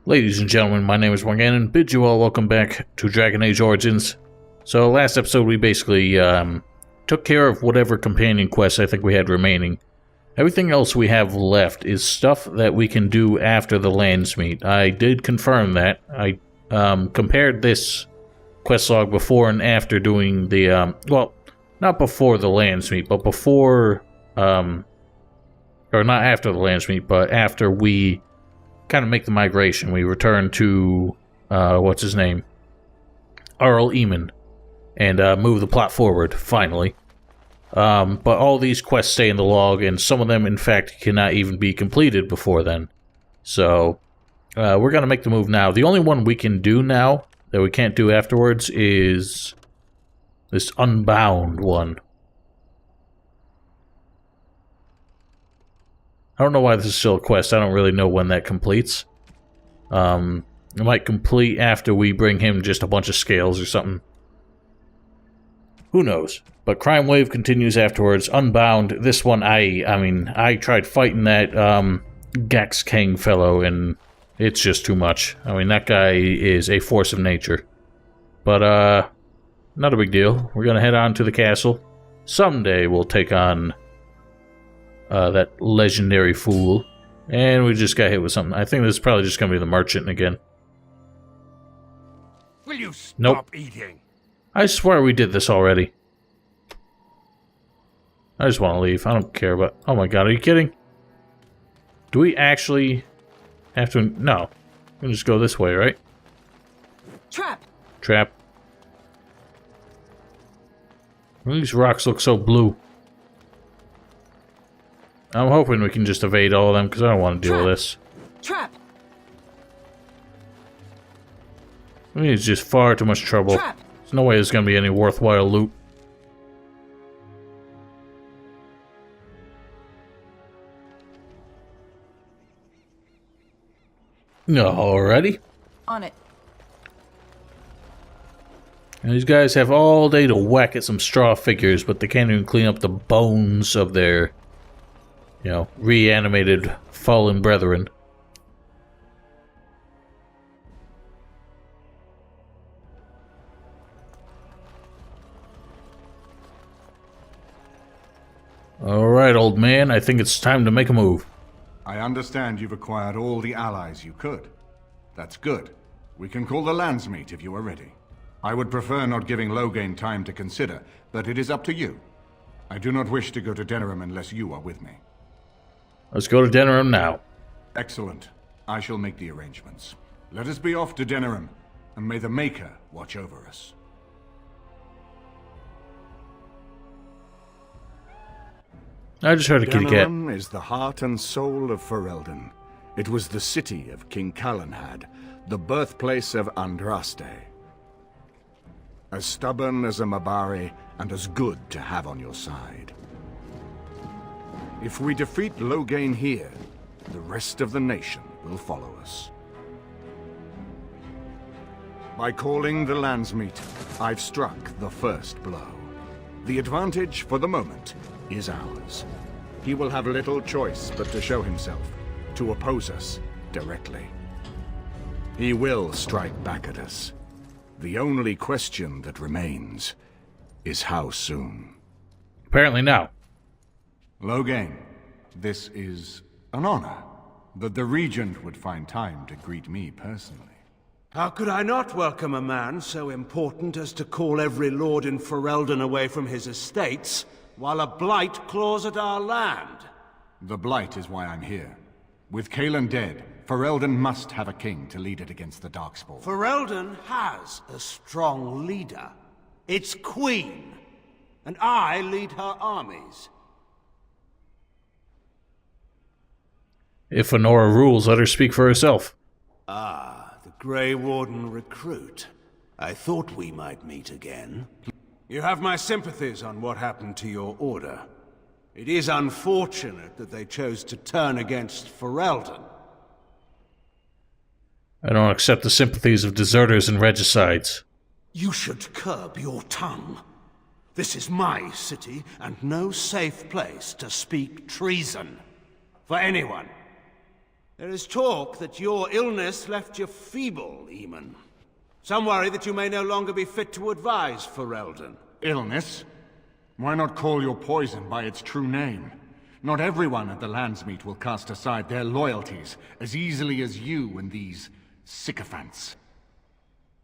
Ladies and gentlemen, my name is Loghain and bid you all welcome back to Dragon Age Origins. So last episode we basically took care of whatever companion quests I think we had remaining. Everything else we have left is stuff that we can do after the Landsmeet. I did confirm that. I compared this quest log before and after doing the, well, not before the Landsmeet, but before, or not after the Landsmeet, but after we kind of make the migration. We return to, what's his name? Arl Eamon, and move the plot forward, finally. But all these quests stay in the log, and some of them, in fact, cannot even be completed before then. So, we're going to make the move now. The only one we can do now that we can't do afterwards is this Unbound one. I don't know why this is still a quest. I don't really know when that completes. It might complete after we bring him just a bunch of scales or something. Who knows? But Crime Wave continues afterwards. Unbound, this one, I tried fighting that Gax Kang fellow, and it's just too much. I mean, that guy is a force of nature. But, not a big deal. We're gonna head on to the castle. Someday we'll take on that legendary fool. And we just got hit with something. I think this is probably just gonna be the merchant again. Will you stop eating? I swear we did this already. I just want to leave. I don't care about... Oh my god, are you kidding? Do we actually have to... No. We can just go this way, right? Trap! Trap. These rocks look so blue. I'm hoping we can just evade all of them, because I don't want to deal with this. Trap! I mean, it's just far too much trouble. Trap. There's no way there's going to be any worthwhile loot. Alrighty. On it. And these guys have all day to whack at some straw figures, but they can't even clean up the bones of their, you know, reanimated fallen brethren. Alright, old man, I think it's time to make a move. I understand you've acquired all the allies you could. That's good. We can call the Landsmeet if you are ready. I would prefer not giving Loghain time to consider, but it is up to you. I do not wish to go to Denerim unless you are with me. Let's go to Denerim now. Excellent. I shall make the arrangements. Let us be off to Denerim, and may the Maker watch over us. I just heard a kitty cat. Denerim is the heart and soul of Ferelden. It was the city of King Calenhad, the birthplace of Andraste. As stubborn as a Mabari, and as good to have on your side. If we defeat Loghain here, the rest of the nation will follow us. By calling the Landsmeet, I've struck the first blow. The advantage, for the moment, is ours. He will have little choice but to show himself, to oppose us directly. He will strike back at us. The only question that remains is how soon. Apparently now. Loghain, this is an honor that the Regent would find time to greet me personally. How could I not welcome a man so important as to call every lord in Ferelden away from his estates, while a blight claws at our land? The Blight is why I'm here. With Cailan dead, Ferelden must have a king to lead it against the Darkspawn. Ferelden has a strong leader. Its queen. And I lead her armies. If Anora rules, let her speak for herself. Ah, the Grey Warden recruit. I thought we might meet again. You have my sympathies on what happened to your order. It is unfortunate that they chose to turn against Ferelden. I don't accept the sympathies of deserters and regicides. You should curb your tongue. This is my city, and no safe place to speak treason. For anyone. There is talk that your illness left you feeble, Eamon. Some worry that you may no longer be fit to advise Ferelden. Illness? Why not call your poison by its true name? Not everyone at the Landsmeet will cast aside their loyalties as easily as you and these sycophants.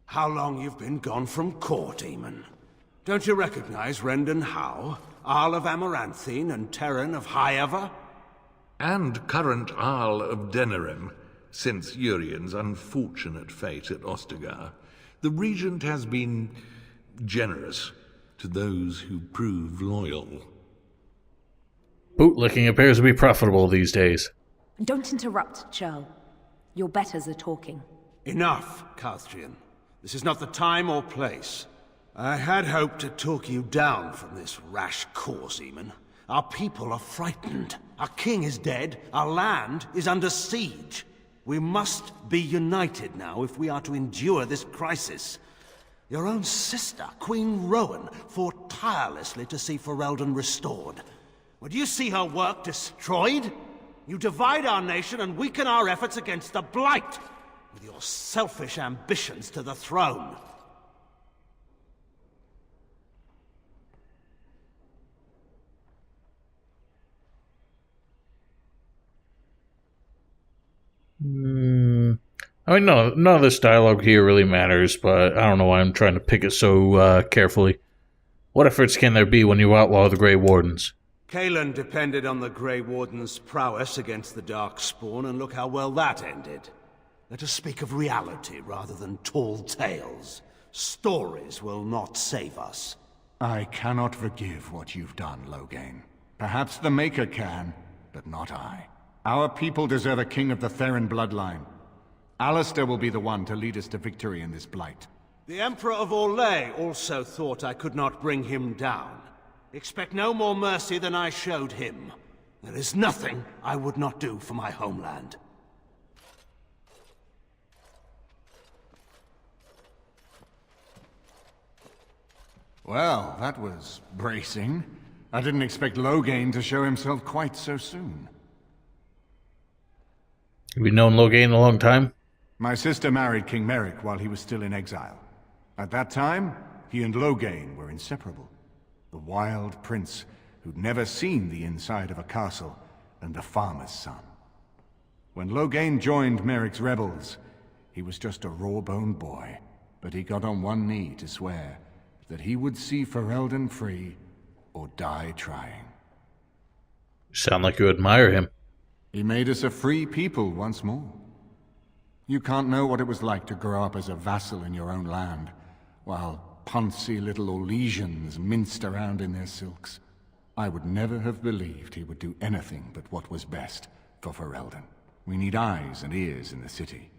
How long you've been gone from court, Eamon? Don't you recognize Rendon Howe, Arl of Amaranthine and Terran of Highever? And current Arl of Denerim, since Urien's unfortunate fate at Ostagar. The Regent has been generous to those who prove loyal. Bootlicking appears to be profitable these days. Don't interrupt, Churl. Your betters are talking. Enough, Calthrian. This is not the time or place. I had hoped to talk you down from this rash course, Eamon. Our people are frightened. Our king is dead. Our land is under siege. We must be united now if we are to endure this crisis. Your own sister, Queen Rowan, fought tirelessly to see Ferelden restored. Would you see her work destroyed? You divide our nation and weaken our efforts against the Blight, with your selfish ambitions to the throne. I mean, no, none of this dialogue here really matters, but I don't know why I'm trying to pick it so carefully. What efforts can there be when you outlaw the Grey Wardens? Cailan depended on the Grey Warden's prowess against the Darkspawn, and look how well that ended. Let us speak of reality rather than tall tales. Stories will not save us. I cannot forgive what you've done, Loghain. Perhaps the Maker can, but not I. Our people deserve a king of the Theron bloodline. Alistair will be the one to lead us to victory in this blight. The Emperor of Orlais also thought I could not bring him down. Expect no more mercy than I showed him. There is nothing I would not do for my homeland. Well, that was bracing. I didn't expect Loghain to show himself quite so soon. Have you known Loghain a long time? My sister married King Merrick while he was still in exile. At that time, he and Loghain were inseparable. The wild prince who'd never seen the inside of a castle, and the farmer's son. When Loghain joined Merrick's rebels, he was just a raw-boned boy, but he got on one knee to swear that he would see Ferelden free or die trying. Sound like you admire him. He made us a free people once more. You can't know what it was like to grow up as a vassal in your own land, while poncy little Orlesians minced around in their silks. I would never have believed he would do anything but what was best for Ferelden. We need eyes and ears in the city.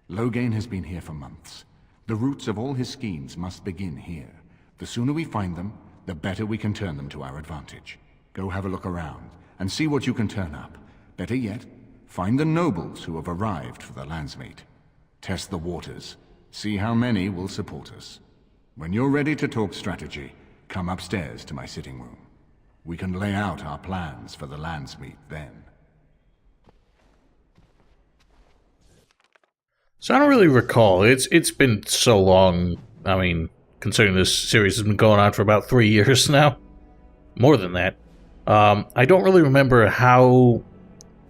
Loghain has been here for months. The roots of all his schemes must begin here. The sooner we find them, the better we can turn them to our advantage. Go have a look around, and see what you can turn up. Better yet, find the nobles who have arrived for the Landsmeet. Test the waters. See how many will support us. When you're ready to talk strategy, come upstairs to my sitting room. We can lay out our plans for the Landsmeet then. So I don't really recall. It's been so long. I mean, considering this series has been going on for about 3 years now. More than that. I don't really remember how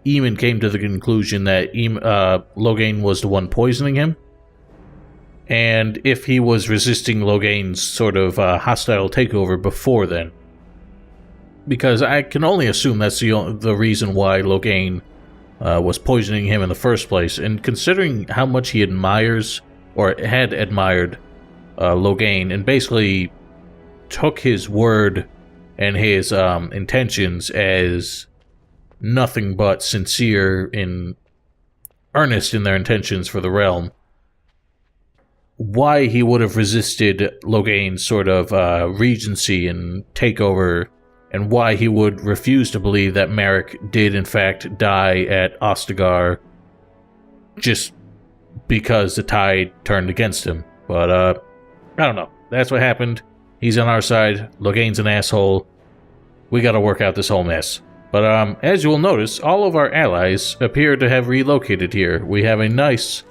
Eamon came to the conclusion that Loghain was the one poisoning him. And if he was resisting Loghain's sort of hostile takeover before then. Because I can only assume that's the reason why Loghain was poisoning him in the first place. And considering how much he admires, or had admired, Loghain, and basically took his word and his intentions as nothing but sincere and earnest in their intentions for the realm, why he would have resisted Loghain's sort of regency and takeover, and why he would refuse to believe that Merrick did in fact die at Ostagar just because the tide turned against him. But I don't know. That's what happened. He's on our side. Loghain's an asshole. We gotta work out this whole mess. But as you will notice, all of our allies appear to have relocated here. We have a nice,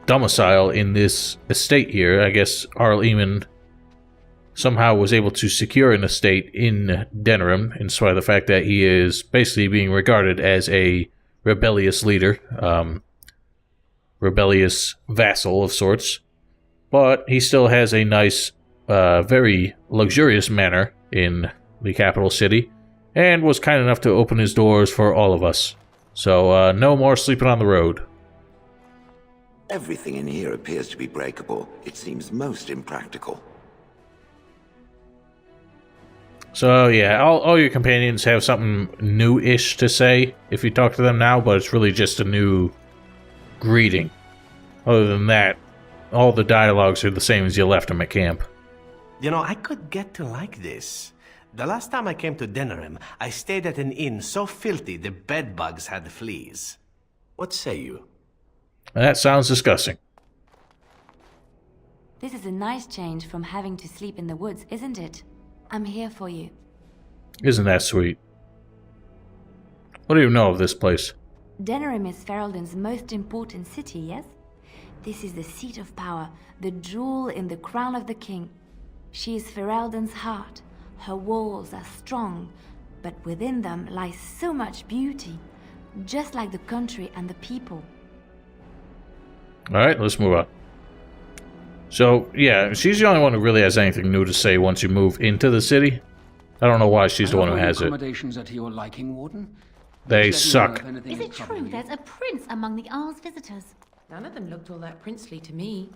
domicile in this estate here. I guess Arl Eamon somehow was able to secure an estate in Denerim, in spite of the fact that he is basically being regarded as a rebellious leader, rebellious vassal of sorts. But he still has a nice, very luxurious manor in the capital city, and was kind enough to open his doors for all of us. So, no more sleeping on the road. Everything in here appears to be breakable. It seems most impractical. So, yeah, all your companions have something new-ish to say if you talk to them now, but it's really just a new greeting. Other than that, all the dialogues are the same as you left them at camp. You know, I could get to like this. The last time I came to Denerim, I stayed at an inn so filthy the bedbugs had fleas. What say you? That sounds disgusting. This is a nice change from having to sleep in the woods, isn't it? I'm here for you. Isn't that sweet? What do you know of this place? Denerim is Ferelden's most important city, yes? This is the seat of power, the jewel in the crown of the king. She is Ferelden's heart. Her walls are strong, but within them lies so much beauty, just like the country and the people. Alright, let's move on. So, yeah, she's the only one who really has anything new to say once you move into the city. I don't know why she's the one who has it. Accommodations at your liking, Warden? They suck. Is it true there's a prince among the Arl's visitors? None of them looked all that princely to me.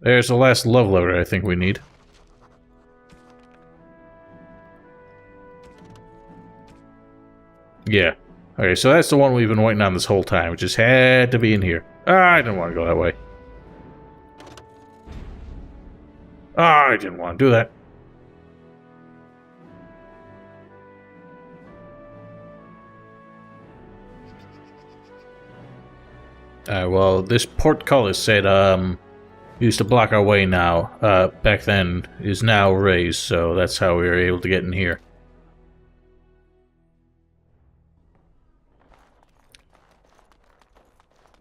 There's the last love letter I think we need. Yeah. Okay, so that's the one we've been waiting on this whole time. It just had to be in here. I didn't want to go that way. I didn't want to do that. Well, this portcullis said, used to block our way now. Back then is now raised, so that's how we were able to get in here.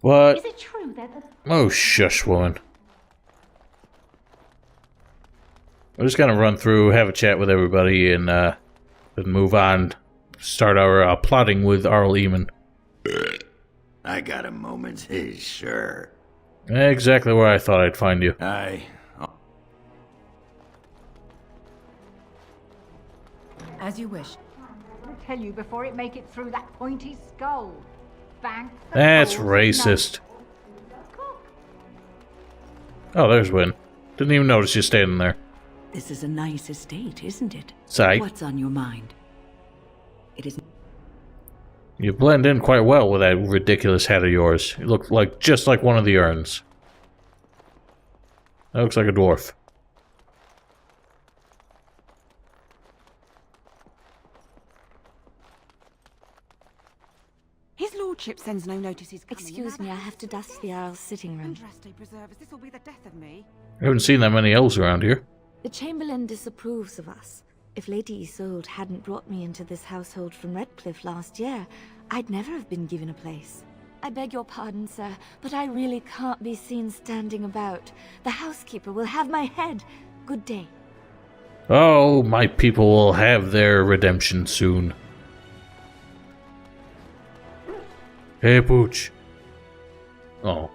What? Is it true that Oh, shush, woman. We're just gonna run through, have a chat with everybody, and move on. Start our plotting with Arl Eamon. I got a moment, sure. Exactly where I thought I'd find you. As you wish. I'll tell you before it make it through that pointy skull. Bang. That's racist. Oh, there's Wynn. Didn't even notice you standing there. This is a nice estate, isn't it? Sight. What's on your mind? It is. You blend in quite well with that ridiculous hat of yours. You look like just like one of the urns. That looks like a dwarf. His lordship sends no notices coming. Excuse me, I have to dust the Earl's sitting room. Andraste preserve us. This will be the death of me. I haven't seen that many elves around here. The Chamberlain disapproves of us. If Lady Isolde hadn't brought me into this household from Redcliffe last year, I'd never have been given a place. I beg your pardon, sir, but I really can't be seen standing about. The housekeeper will have my head. Good day. Oh, my people will have their redemption soon. Hey, Pooch. Oh.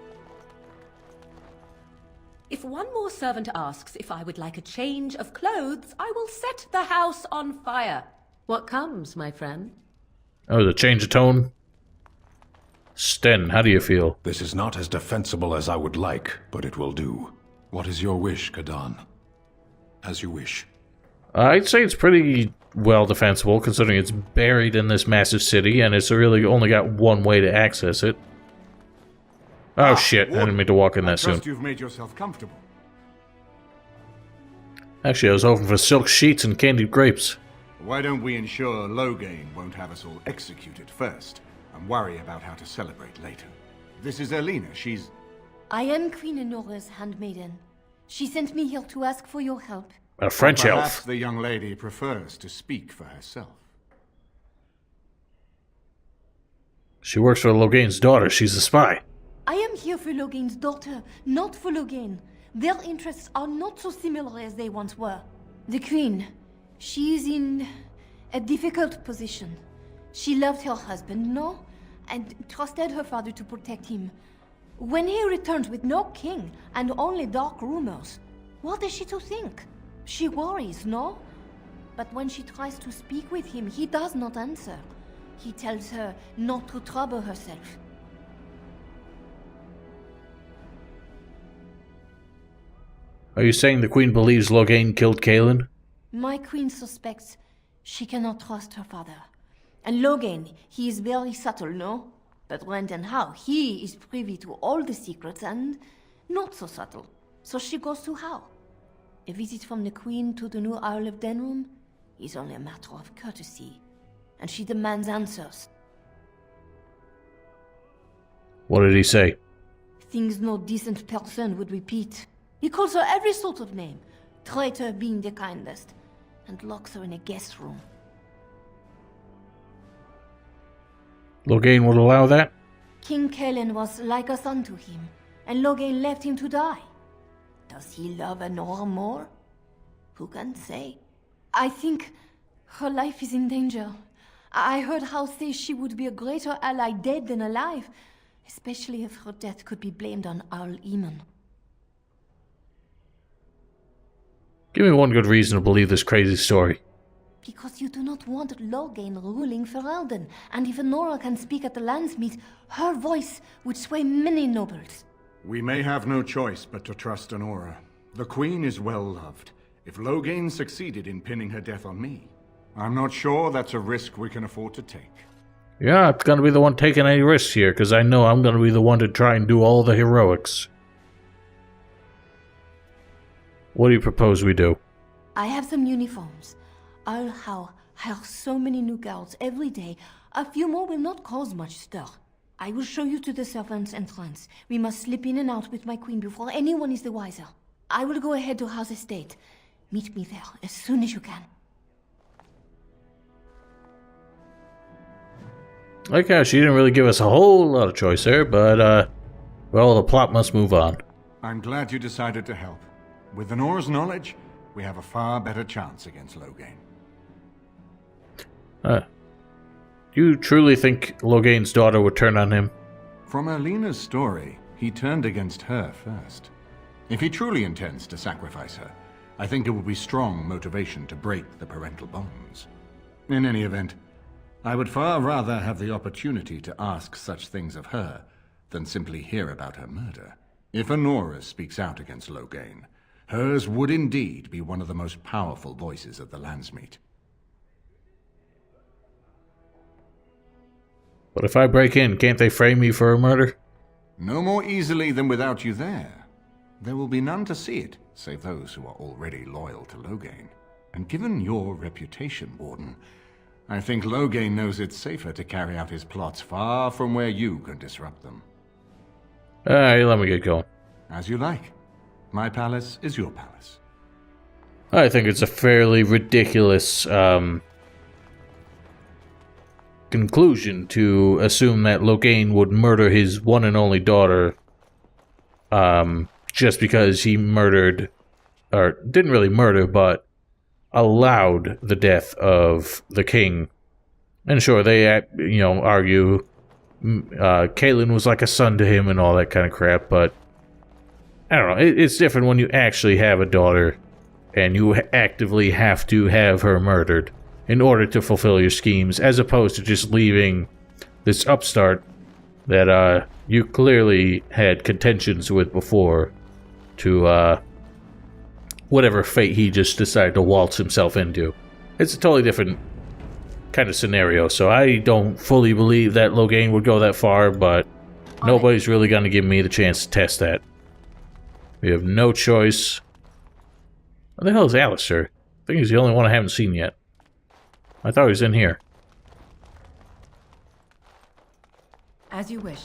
If one more servant asks if I would like a change of clothes, I will set the house on fire. What comes, my friend? Oh, the change of tone? Sten, how do you feel? This is not as defensible as I would like, but it will do. What is your wish, Kadan? As you wish. I'd say it's pretty well defensible, considering it's buried in this massive city, and it's really only got one way to access it. Oh shit, I didn't mean to walk in that soon. You've made yourself comfortable. Actually, I was hoping for silk sheets and candied grapes. Why don't we ensure Loghain won't have us all executed first, and worry about how to celebrate later? This is Elena, she's... I am Queen Anora's handmaiden. She sent me here to ask for your help. A French Perhaps elf. the young lady prefers to speak for herself. She works for Loghain's daughter. She's a spy. I am here for Loghain's daughter, not for Loghain. Their interests are not so similar as they once were. The Queen, she is in a difficult position. She loved her husband, no? And trusted her father to protect him. When he returns with no king and only dark rumors, what is she to think? She worries, no? But when she tries to speak with him, he does not answer. He tells her not to trouble herself. Are you saying the Queen believes Loghain killed Kaelin? My queen suspects she cannot trust her father. And Loghain, he is very subtle, no? But when and how, he is privy to all the secrets and not so subtle. So she goes to how? A visit from the queen to the new Isle of Denerim is only a matter of courtesy. And she demands answers. What did he say? Things no decent person would repeat. He calls her every sort of name, traitor being the kindest, and locks her in a guest room. Loghain would allow that? King Kaelin was like a son to him, and Loghain left him to die. Does he love Anora more? Who can say? I think her life is in danger. I heard House say she would be a greater ally dead than alive, especially if her death could be blamed on Arl Eamon. Give me one good reason to believe this crazy story. Because you do not want Loghain ruling Ferelden, and if Anora can speak at the Landsmeet, her voice would sway many nobles. We may have no choice but to trust Anora. The Queen is well loved. If Loghain succeeded in pinning her death on me, I'm not sure that's a risk we can afford to take. Yeah, I'm gonna be the one taking any risks here, because I know I'm gonna be the one to try and do all the heroics. What do you propose we do? I have some uniforms. I'll hire so many new girls every day. A few more will not cause much stir. I will show you to the servants' entrance. We must slip in and out with my queen before anyone is the wiser. I will go ahead to House Estate. Meet me there as soon as you can. Like how she didn't really give us a whole lot of choice there, but, well, the plot must move on. I'm glad you decided to help. With Anora's knowledge, we have a far better chance against Loghain. You truly think Loghain's daughter would turn on him? From Erlena's story, he turned against her first. If he truly intends to sacrifice her, I think it will be strong motivation to break the parental bonds. In any event, I would far rather have the opportunity to ask such things of her than simply hear about her murder. If Anora speaks out against Loghain, hers would indeed be one of the most powerful voices of the Landsmeet. But if I break in, can't they frame me for a murder? No more easily than without you there. There will be none to see it, save those who are already loyal to Loghain. And given your reputation, Warden, I think Loghain knows it's safer to carry out his plots far from where you can disrupt them. Alright, let me get going. As you like. My palace is your palace. I think it's a fairly ridiculous, conclusion to assume that Loghain would murder his one and only daughter, just because he murdered, or didn't really murder, but allowed the death of the king. And sure, they, argue Kaelin was like a son to him and all that kind of crap, but I don't know, it's different when you actually have a daughter and you actively have to have her murdered in order to fulfill your schemes, as opposed to just leaving this upstart that you clearly had contentions with before to whatever fate he just decided to waltz himself into. It's a totally different kind of scenario, so I don't fully believe that Loghain would go that far, but nobody's really going to give me the chance to test that. We have no choice. Where the hell is Alistair? I think he's the only one I haven't seen yet. I thought he was in here. As you wish.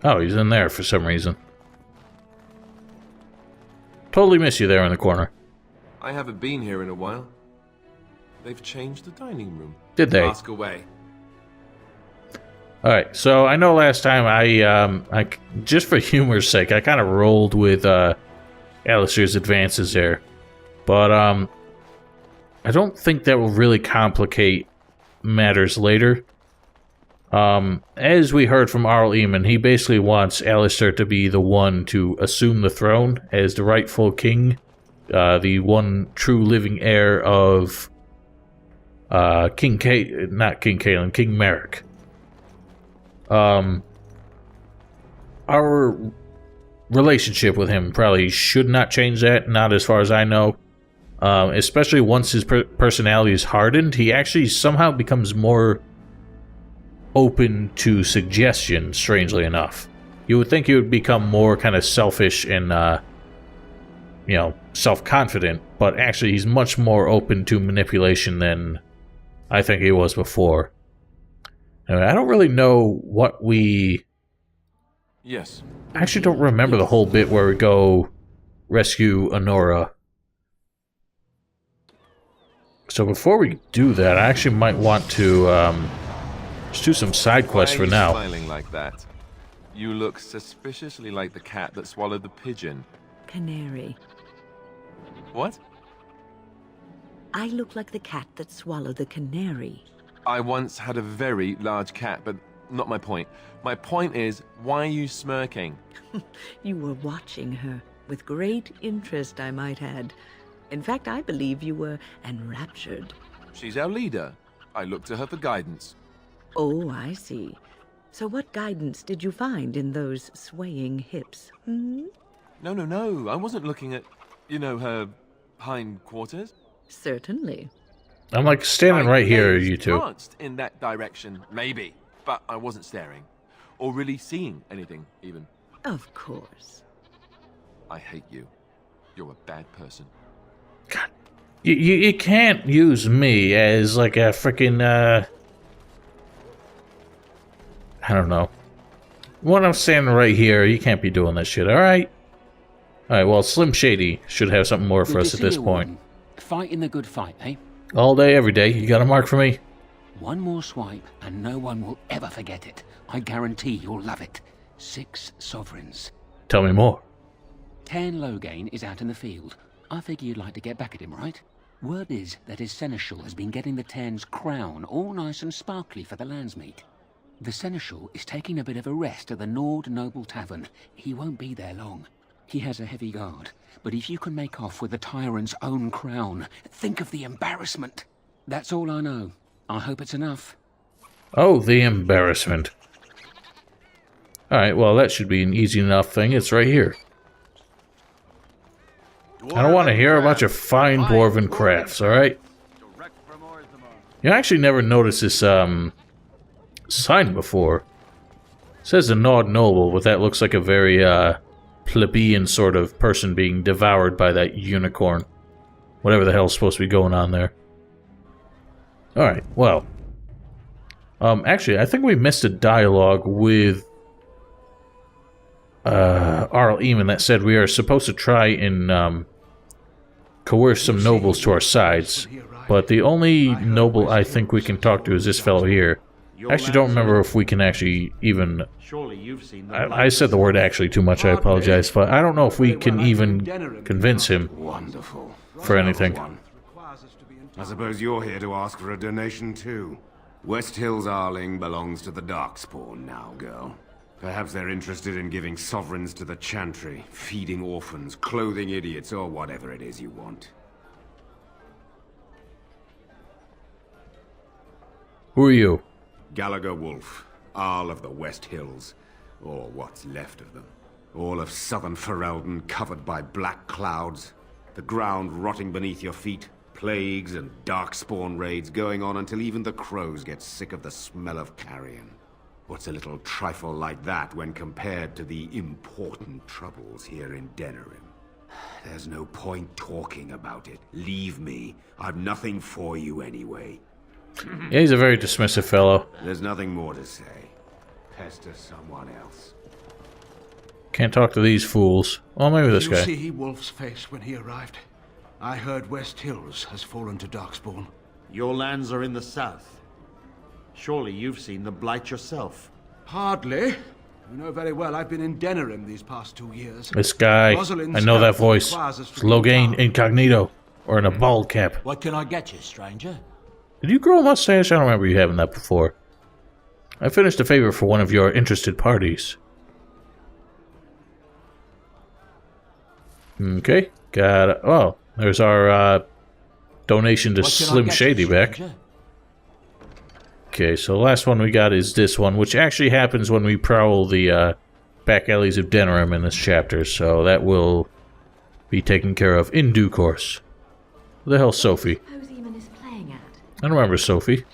Oh, he's in there for some reason. Totally miss you there in the corner. I haven't been here in a while. They've changed the dining room. Did they? Ask away. Alright, so I know last time I just for humor's sake, I kind of rolled with Alistair's advances there. But I don't think that will really complicate matters later. As we heard from Arl Eamon, he basically wants Alistair to be the one to assume the throne as the rightful king, the one true living heir of King Merrick. Our relationship with him probably should not change that, not as far as I know. Especially once his personality is hardened, he actually somehow becomes more open to suggestion, strangely enough. You would think he would become more kind of selfish and, you know, self-confident, but actually he's much more open to manipulation than I think he was before. Anyway, I don't really know what we... Yes. I actually don't remember the whole bit where we go rescue Anora. So before we do that, I actually might want to just do some side quests for now. Why are you smiling like that? You look suspiciously like the cat that swallowed the pigeon. Canary. What? I look like the cat that swallowed the canary. I once had a very large cat, but not my point. My point is, why are you smirking? You were watching her with great interest, I might add. In fact, I believe you were enraptured. She's our leader. I look to her for guidance. Oh, I see. So what guidance did you find in those swaying hips? Hmm? No. I wasn't looking at, you know, her hindquarters. Certainly. I'm like standing right here, you two. Glanced in that direction, maybe, but I wasn't staring, or really seeing anything, even. Of course. I hate you. You're a bad person. God, you can't use me as like a freaking I don't know. When I'm standing right here, you can't be doing that shit. All right. Well, Slim Shady should have something more for us at this point. Fighting the good fight, eh? All day, every day. You got a mark for me? One more swipe, and no one will ever forget it. I guarantee you'll love it. 6 sovereigns. Tell me more. 10 Loghain is out in the field. I figure you'd like to get back at him, right? Word is that his seneschal has been getting the Ten's crown all nice and sparkly for the Landsmeet. The seneschal is taking a bit of a rest at the Nord Noble Tavern. He won't be there long. He has a heavy guard, but if you can make off with the tyrant's own crown, think of the embarrassment. That's all I know. I hope it's enough. Oh, the embarrassment. Alright, well, that should be an easy enough thing. It's right here. I don't want to hear about your fine dwarven crafts, alright? You actually never noticed this, sign before. It says the Nord Noble, but that looks like a very, plebeian sort of person being devoured by that unicorn. Whatever the hell's supposed to be going on there. Alright, well. Actually, I think we missed a dialogue with Arl Eamon that said we are supposed to try and coerce some nobles to our sides, but the only noble I think we can talk to is this fellow here. I actually don't remember if we can actually even... I said the word actually too much, I apologize, but I don't know if we can even convince him for anything. I suppose you're here to ask for a donation too. West Hills Arling belongs to the Darkspawn now, girl. Perhaps they're interested in giving sovereigns to the Chantry, feeding orphans, clothing idiots, or whatever it is you want. Who are you? Gallagher Wolf, Arl of the West Hills, or what's left of them. All of southern Ferelden covered by black clouds, the ground rotting beneath your feet, plagues and darkspawn raids going on until even the crows get sick of the smell of carrion. What's a little trifle like that when compared to the important troubles here in Denerim? There's no point talking about it. Leave me. I've nothing for you anyway. Yeah, he's a very dismissive fellow. There's nothing more to say. pester someone else. Can't talk to these fools. Oh, maybe this guy. Did you see Wolf's face when he arrived? I heard West Hills has fallen to Darkspawn. Your lands are in the south. Surely you've seen the Blight yourself. Hardly. You know very well I've been in Denerim these past 2 years. This guy. I know that voice. It's Loghain incognito. Or in a bald cap. What can I get you, stranger? Did you grow a mustache? I don't remember you having that before. I finished a favor for one of your interested parties. Okay, got it. Oh, there's our donation to Slim Shady back. Okay, so the last one we got is this one, which actually happens when we prowl the back alleys of Denerim in this chapter, so that will be taken care of in due course. Who the hell's Sophie? I don't remember Sophie.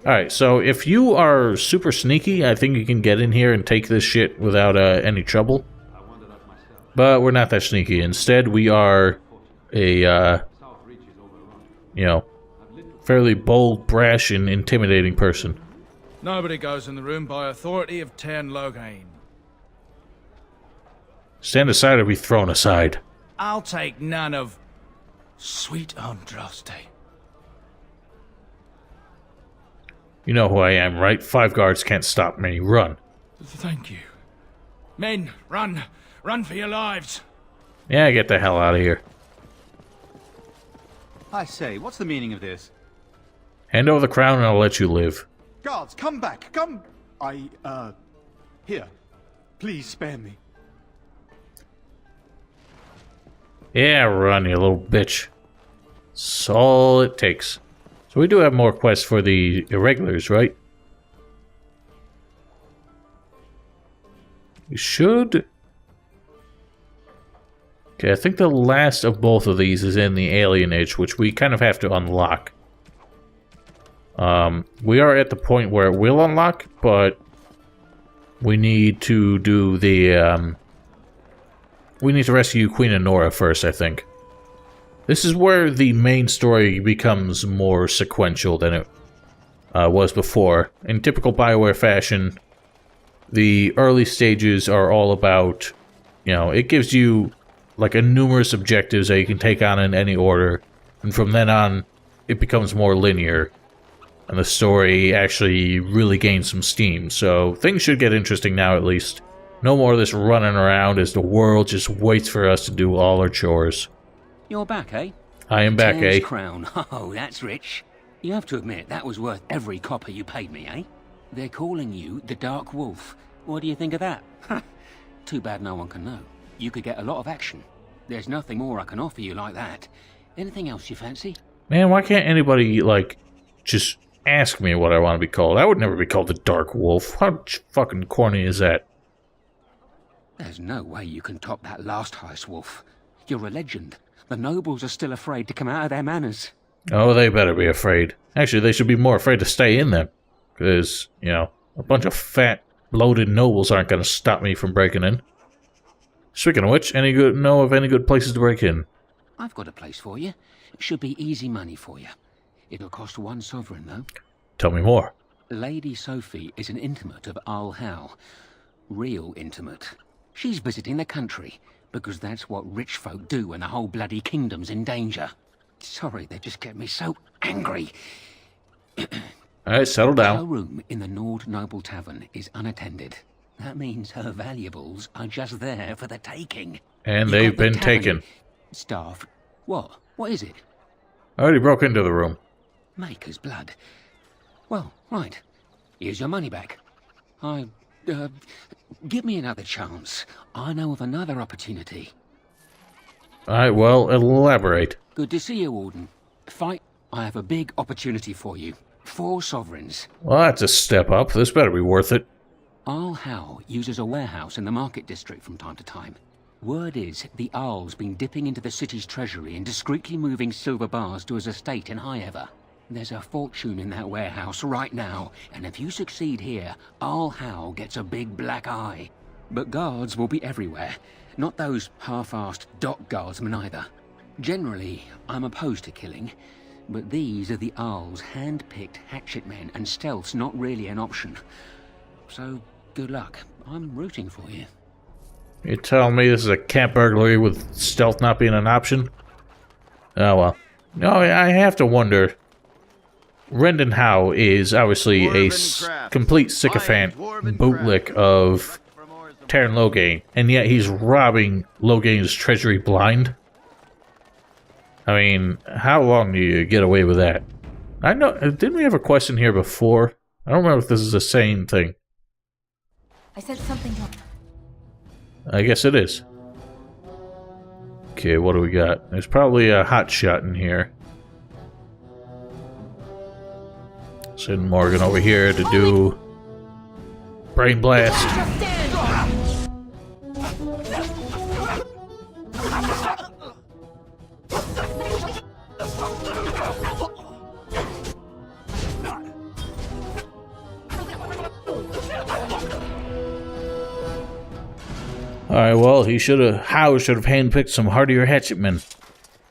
Alright, so if you are super sneaky, I think you can get in here and take this shit without any trouble. But we're not that sneaky. Instead, we are a, you know, fairly bold, brash, and intimidating person. Nobody goes in the room by authority of Confronting Loghain. Stand aside or be thrown aside. I'll take none of sweet Andraste. You know who I am, right? 5 guards can't stop me. Run. Thank you. Men, run! Run for your lives! Yeah, get the hell out of here. I say, what's the meaning of this? Hand over the crown and I'll let you live. Guards, come back, come! Here. Please spare me. Yeah, run, you little bitch. That's all it takes. So we do have more quests for the irregulars, right? We should... Okay, I think the last of both of these is in the alienage, which we kind of have to unlock. We are at the point where it will unlock, but we need to do the, we need to rescue Queen Anora first, I think. This is where the main story becomes more sequential than it was before. In typical BioWare fashion, the early stages are all about, you know, it gives you like a numerous objectives that you can take on in any order, and from then on, it becomes more linear, and the story actually really gains some steam, so things should get interesting now at least. No more of this running around as the world just waits for us to do all our chores. You're back, eh? I am back, eh? Crown. Oh, that's rich. You have to admit, that was worth every copper you paid me, eh? They're calling you the Dark Wolf. What do you think of that? Too bad no one can know. You could get a lot of action. There's nothing more I can offer you like that. Anything else you fancy? Man, why can't anybody, like, just ask me what I want to be called? I would never be called the Dark Wolf. How fucking corny is that? There's no way you can top that last heist, Wolf. You're a legend. The nobles are still afraid to come out of their manors. Oh, they better be afraid. Actually, they should be more afraid to stay in them. Because, you know, a bunch of fat, bloated nobles aren't going to stop me from breaking in. Speaking of which, know of any good places to break in? I've got a place for you. It should be easy money for you. It'll cost 1 sovereign, though. Tell me more. Lady Sophie is an intimate of Al Hal. Real intimate. She's visiting the country, because that's what rich folk do when the whole bloody kingdom's in danger. Sorry, they just get me so angry. Alright, settle down. Her room in the Nord Noble Tavern is unattended. That means her valuables are just there for the taking. And they've been taken. Staff. What? What is it? I already broke into the room. Maker's blood. Well, right. Here's your money back. Give me another chance. I know of another opportunity. Alright, well, elaborate. Good to see you, Warden. Fight. I have a big opportunity for you. 4 sovereigns. Well, that's a step up. This better be worth it. Al Hal uses a warehouse in the market district from time to time. Word is the Arl's been dipping into the city's treasury and discreetly moving silver bars to his estate in Highever. There's a fortune in that warehouse right now, and if you succeed here, Al Hal gets a big black eye. But guards will be everywhere, not those half-assed dock guardsmen either. Generally, I'm opposed to killing, but these are the Arl's hand-picked hatchet men, and stealth's not really an option. So, Good luck. I'm rooting for you. You're telling me this is a camp burglary with stealth not being an option? Oh well. No, I have to wonder. Rendon Howe is obviously a complete sycophant bootlick of Confronting Loghain, and yet he's robbing Loghain's treasury blind. I mean, how long do you get away with that? I know, didn't we have a quest in here before? I don't remember if this is the same thing. I said something wrong. I guess it is. Okay, what do we got? There's probably a hot shot in here. Send Morgan over here to do brain blast. Alright, well, Howe should have handpicked some hardier hatchetmen.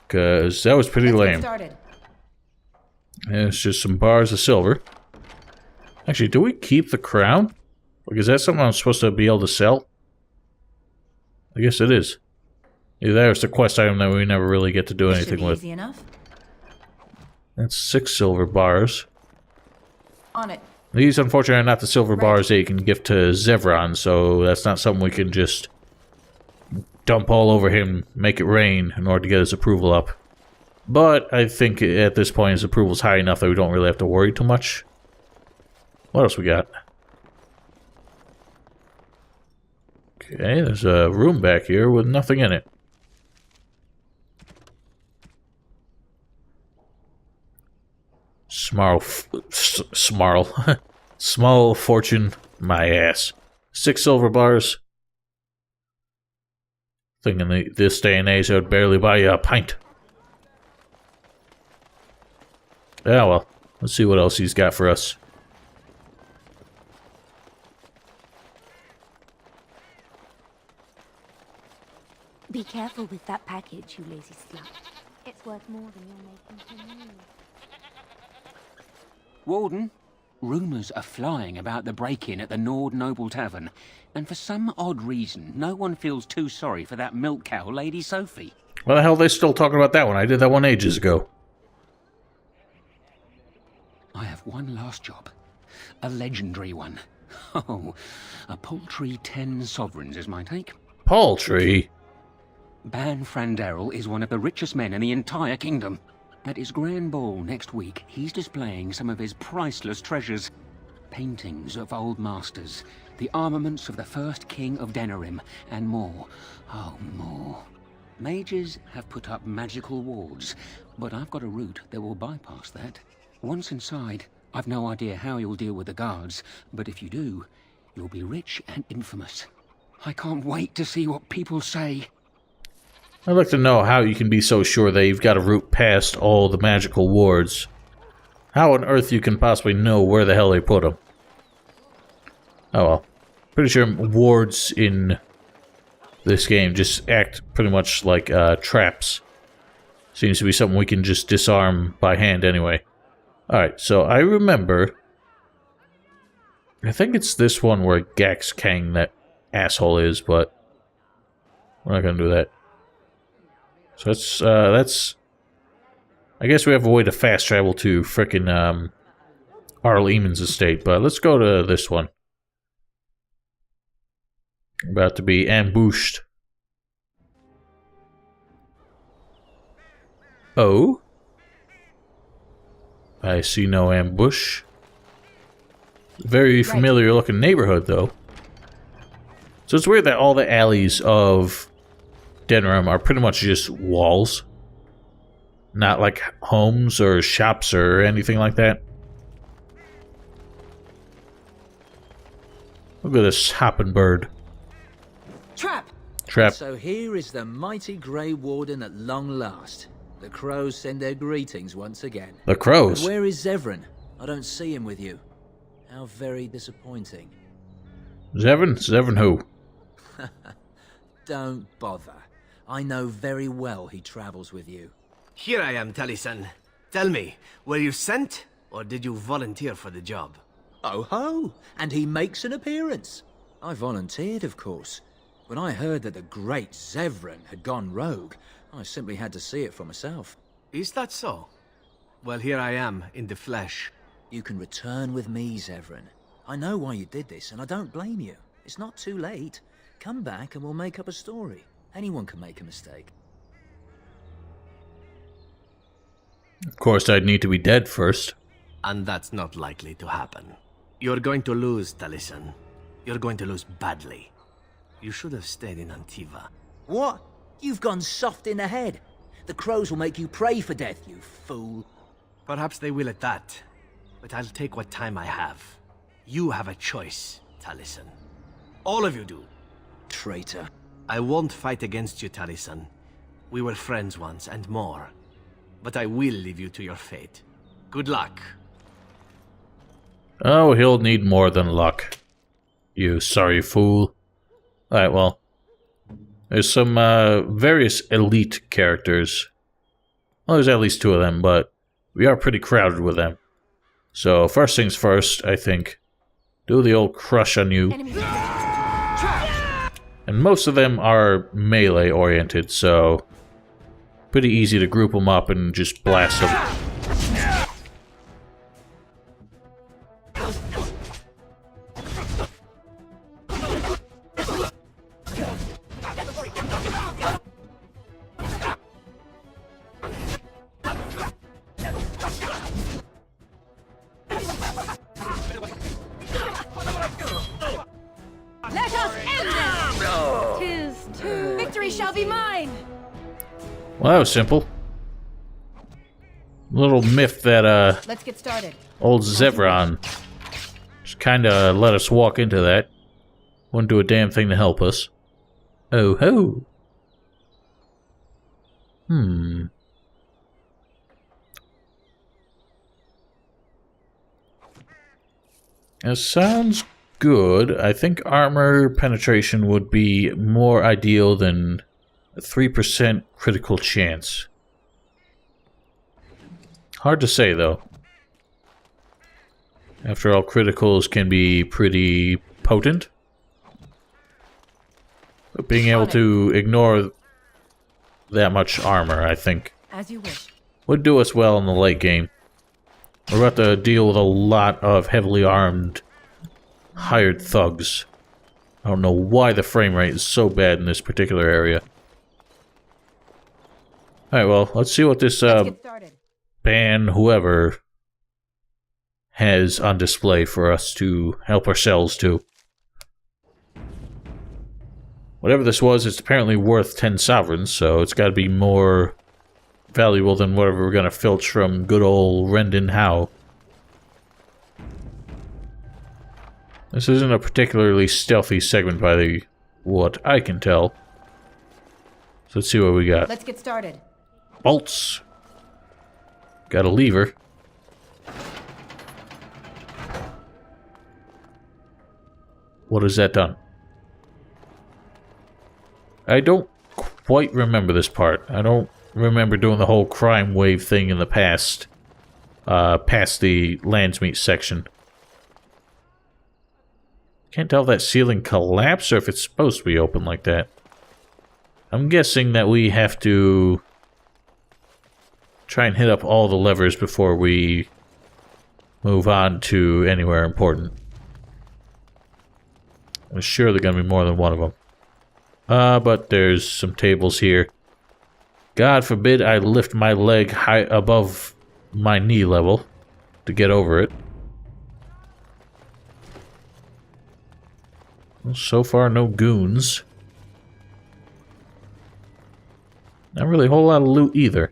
Because that was pretty lame. It's just some bars of silver. Actually, do we keep the crown? Like, is that something I'm supposed to be able to sell? I guess it is. Yeah, there's the quest item that we never really get to do anything with. Easy enough. That's 6 silver bars. On it. These, unfortunately, are not the silver bars that you can gift to Zevran, so that's not something we can just dump all over him, make it rain, in order to get his approval up. But I think at this point his approval's high enough that we don't really have to worry too much. What else we got? Okay, there's a room back here with nothing in it. Small fortune, my ass. 6 silver bars. Thinking this day and age I would barely buy you a pint. Yeah, well, let's see what else he's got for us. Be careful with that package, you lazy slut. It's worth more than you're making to me. Warden, rumours are flying about the break-in at the Nord Noble Tavern, and for some odd reason, no one feels too sorry for that milk cow, Lady Sophie. Why the hell are they still talking about that one? I did that one ages ago. I have one last job. A legendary one. Oh, a paltry 10 sovereigns is my take. Paltry? Ban Franderil is one of the richest men in the entire kingdom. At his grand ball next week, he's displaying some of his priceless treasures. Paintings of old masters, the armaments of the first king of Denerim, and more. Oh, more. Mages have put up magical wards, but I've got a route that will bypass that. Once inside, I've no idea how you'll deal with the guards, but if you do, you'll be rich and infamous. I can't wait to see what people say. I'd like to know how you can be so sure that you've got a route past all the magical wards. How on earth you can possibly know where the hell they put them? Oh well. Pretty sure wards in this game just act pretty much like traps. Seems to be something we can just disarm by hand anyway. Alright, so I remember... I think it's this one where Gax Kang, that asshole, is, but... we're not gonna do that. So that's... I guess we have a way to fast travel to frickin' Arl Eamon's estate, but let's go to this one. About to be ambushed. Oh? I see no ambush. Very familiar looking neighborhood, though. So it's weird that all the alleys of Denerim are pretty much just walls. Not like homes or shops or anything like that. Look at this hopping bird. Trap! Trap. So here is the mighty Grey Warden at long last. The crows send their greetings once again. The crows? And where is Zevran? I don't see him with you. How very disappointing. Zevran? Zevran who? Don't bother. I know very well he travels with you. Here I am, Taliesin. Tell me, were you sent, or did you volunteer for the job? Oh ho! And he makes an appearance. I volunteered, of course. When I heard that the great Zevran had gone rogue, I simply had to see it for myself. Is that so? Well, here I am, in the flesh. You can return with me, Zevran. I know why you did this, and I don't blame you. It's not too late. Come back and we'll make up a story. Anyone can make a mistake. Of course, I'd need to be dead first. And that's not likely to happen. You're going to lose, Taliesin. You're going to lose badly. You should have stayed in Antiva. What? You've gone soft in the head. The crows will make you pray for death, you fool. Perhaps they will at that. But I'll take what time I have. You have a choice, Taliesin. All of you do. Traitor. I won't fight against you, Taliesin. We were friends once, and more. But I will leave you to your fate. Good luck. Oh, he'll need more than luck. You sorry fool. Alright, well. There's some various elite characters. Well, there's at least 2 of them, but we are pretty crowded with them. So, first things first, I think. Do the old crush on you. And most of them are melee oriented, so pretty easy to group them up and just blast them. Let us end this! 'Tis too... Victory shall be mine! Well, that was simple. Little myth that, Let's get started. old Zevran just kinda let us walk into that. Wouldn't do a damn thing to help us. Oh ho! That sounds good. I think armor penetration would be more ideal than a 3% critical chance. Hard to say, though. After all, criticals can be pretty potent. But being able to ignore that much armor, I think, As you wish. would do us well in the late game. We're about to deal with a lot of heavily armed, hired thugs. I don't know why the frame rate is so bad in this particular area. Alright, well, let's see what this, ban whoever has on display for us to help ourselves to. Whatever this was, it's apparently worth 10 sovereigns, so it's gotta be more valuable than whatever we're gonna filch from good old Rendon Howe. This isn't a particularly stealthy segment by what I can tell. So let's see what we got. Let's get started. Bolts. Got a lever. What has that done? I don't quite remember this part. I don't remember doing the whole crime wave thing in the past. Past the Landsmeet section. Can't tell if that ceiling collapsed or if it's supposed to be open like that. I'm guessing that we have to try and hit up all the levers before we move on to anywhere important. There's surely going to be more than one of them. But there's some tables here. God forbid I lift my leg high above my knee level to get over it. Well, so far, no goons. Not really a whole lot of loot either.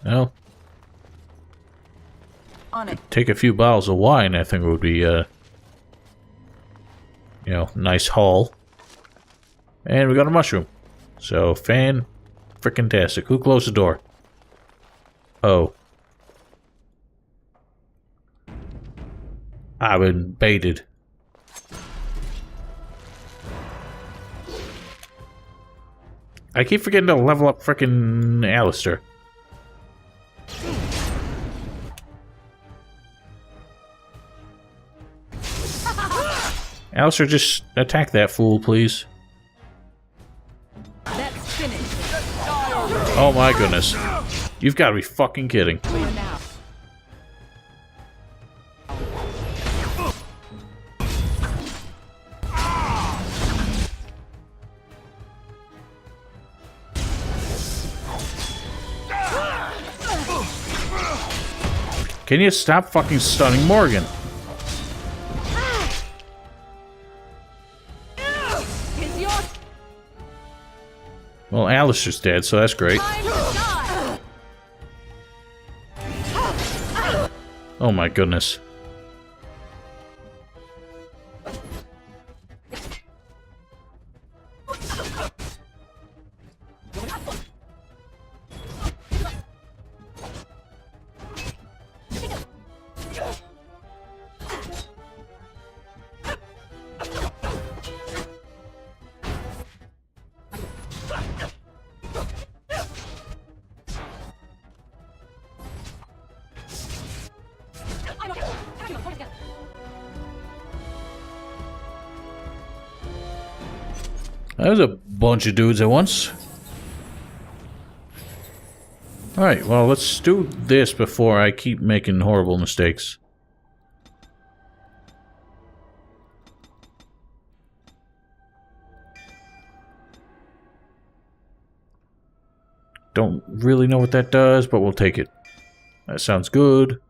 Well, on it. Take a few bottles of wine, I think would be, you know, nice haul. And we got a mushroom. So, fan-frickin-tastic. Who closed the door? Oh. I've been baited. I keep forgetting to level up frickin' Alistair. Alistair, just attack that fool, please. That's finished. Oh my goodness. You've got to be fucking kidding. Can you stop fucking stunning Morgan? Well, Alistair's dead, so that's great. Oh my goodness. That was a bunch of dudes at once. Alright, well, let's do this before I keep making horrible mistakes. Don't really know what that does, but we'll take it. That sounds good.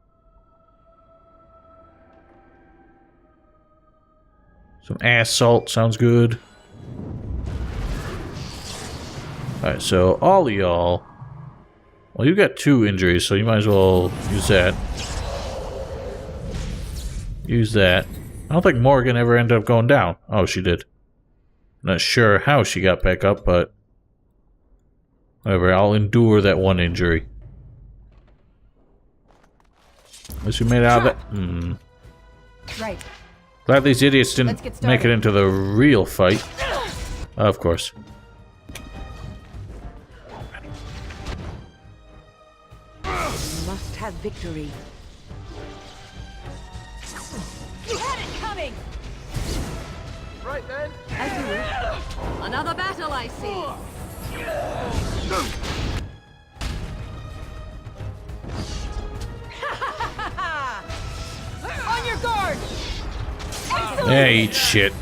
Some ass salt sounds good. Alright, so all of y'all... Well, you got 2 injuries, so you might as well use that. Use that. I don't think Morgan ever ended up going down. Oh, she did. Not sure how she got back up, but... Whatever, I'll endure that 1 injury. Unless you made it out of that... Right. Glad these idiots didn't make it into the real fight. Of course. Must have victory. You had it coming! Right then. As you wish. Another battle, I see. On your guard! Yeah, eat shit.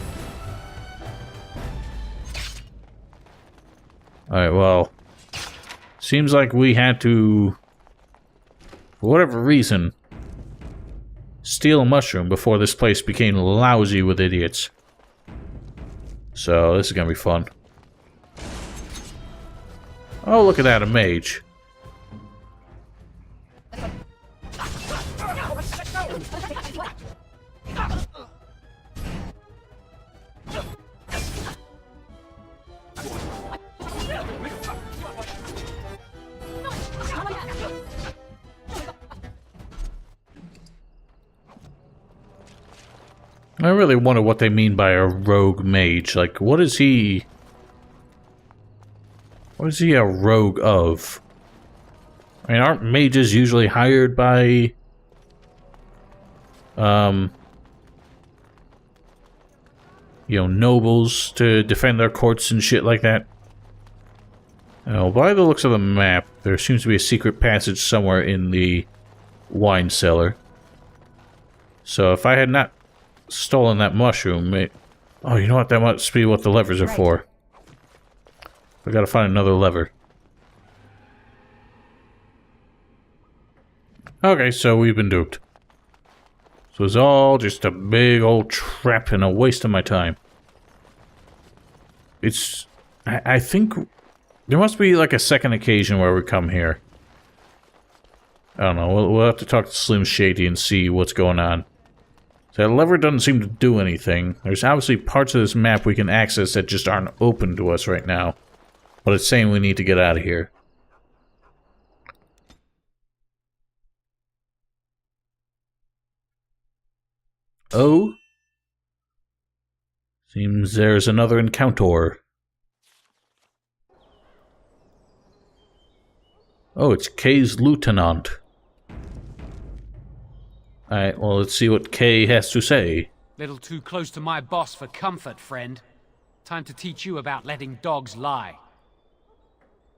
Alright, well. Seems like we had to, for whatever reason, steal a mushroom before this place became lousy with idiots. So, this is gonna be fun. Oh, look at that, a mage. I really wonder what they mean by a rogue mage. Like, what is he... What is he a rogue of? I mean, aren't mages usually hired by... you know, nobles to defend their courts and shit like that? Now, by the looks of the map, there seems to be a secret passage somewhere in the wine cellar. So if I had not stolen that mushroom, oh, you know what? That must be what the levers are for. I gotta find another lever. Okay, so we've been duped. So it's all just a big old trap and a waste of my time. It's... I think... There must be like a second occasion where we come here. I don't know, we'll have to talk to Slim Shady and see what's going on. So that lever doesn't seem to do anything. There's obviously parts of this map we can access that just aren't open to us right now. But it's saying we need to get out of here. Oh? Seems there's another encounter. Oh, it's Kay's lieutenant. Alright, well, let's see what Kay has to say. Little too close to my boss for comfort, friend. Time to teach you about letting dogs lie.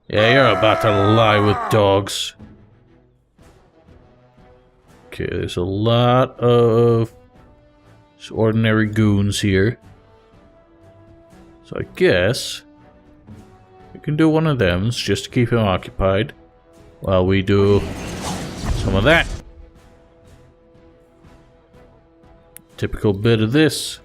Yeah, you're about to lie with dogs. Okay, there's a lot of ordinary goons here. So I guess we can do one of them just to keep him occupied while we do some of that. Typical bit of this.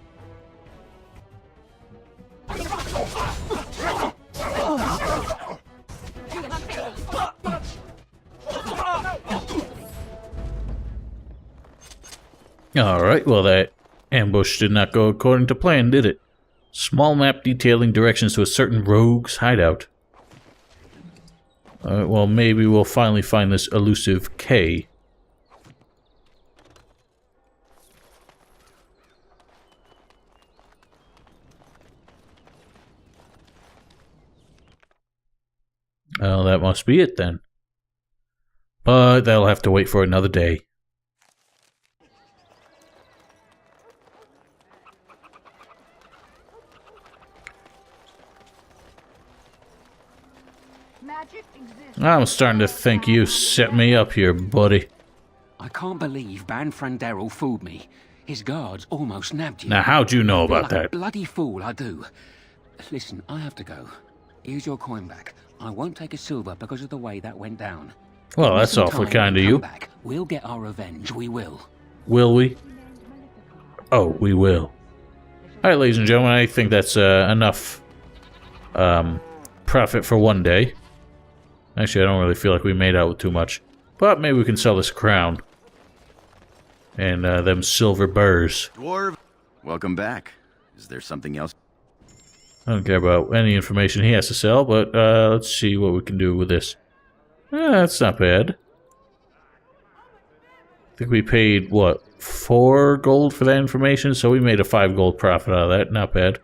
Alright, well that ambush did not go according to plan, did it? Small map detailing directions to a certain rogue's hideout. Alright, well maybe we'll finally find this elusive K. Well, that must be it then. But that'll have to wait for another day. Magic exists. I'm starting to think you set me up here, buddy. I can't believe Banfranderel fooled me. His guards almost nabbed you. Now, how'd you know I feel about like that? A bloody fool, I do. Listen, I have to go. Here's your coin back. I won't take a silver because of the way that went down. Well, that's awfully kind of you. Back. We'll get our revenge, we will. Will we? Oh, we will. Alright, ladies and gentlemen, I think that's enough profit for one day. Actually, I don't really feel like we made out with too much. But maybe we can sell this crown. And them silver burrs. Dwarf, welcome back. Is there something else? I don't care about any information he has to sell, but let's see what we can do with this. That's not bad. I think we paid, what, 4 gold for that information? So we made a 5 gold profit out of that. Not bad.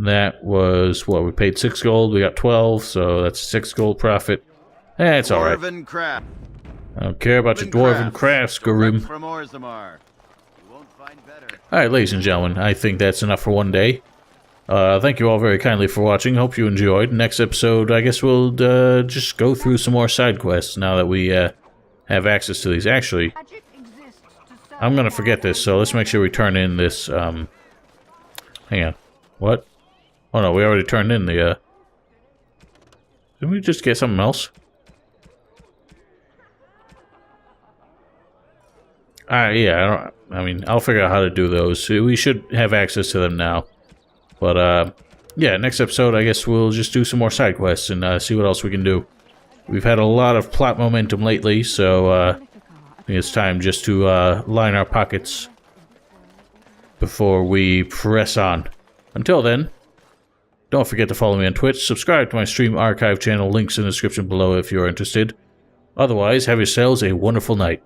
That was, what, we paid 6 gold. We got 12, so that's 6 gold profit. It's alright. I don't care about your dwarven crafts, Garim. Alright, ladies and gentlemen, I think that's enough for one day. Thank you all very kindly for watching. Hope you enjoyed. Next episode, I guess we'll just go through some more side quests now that we have access to these. Actually, I'm gonna forget this, so let's make sure we turn in this, hang on. What? Oh no, we already turned in the, didn't we just get something else? Yeah, I mean, I'll figure out how to do those. We should have access to them now. But, yeah, next episode, I guess we'll just do some more side quests and see what else we can do. We've had a lot of plot momentum lately, so I think it's time just to line our pockets before we press on. Until then, don't forget to follow me on Twitch, subscribe to my stream archive channel, links in the description below if you're interested. Otherwise, have yourselves a wonderful night.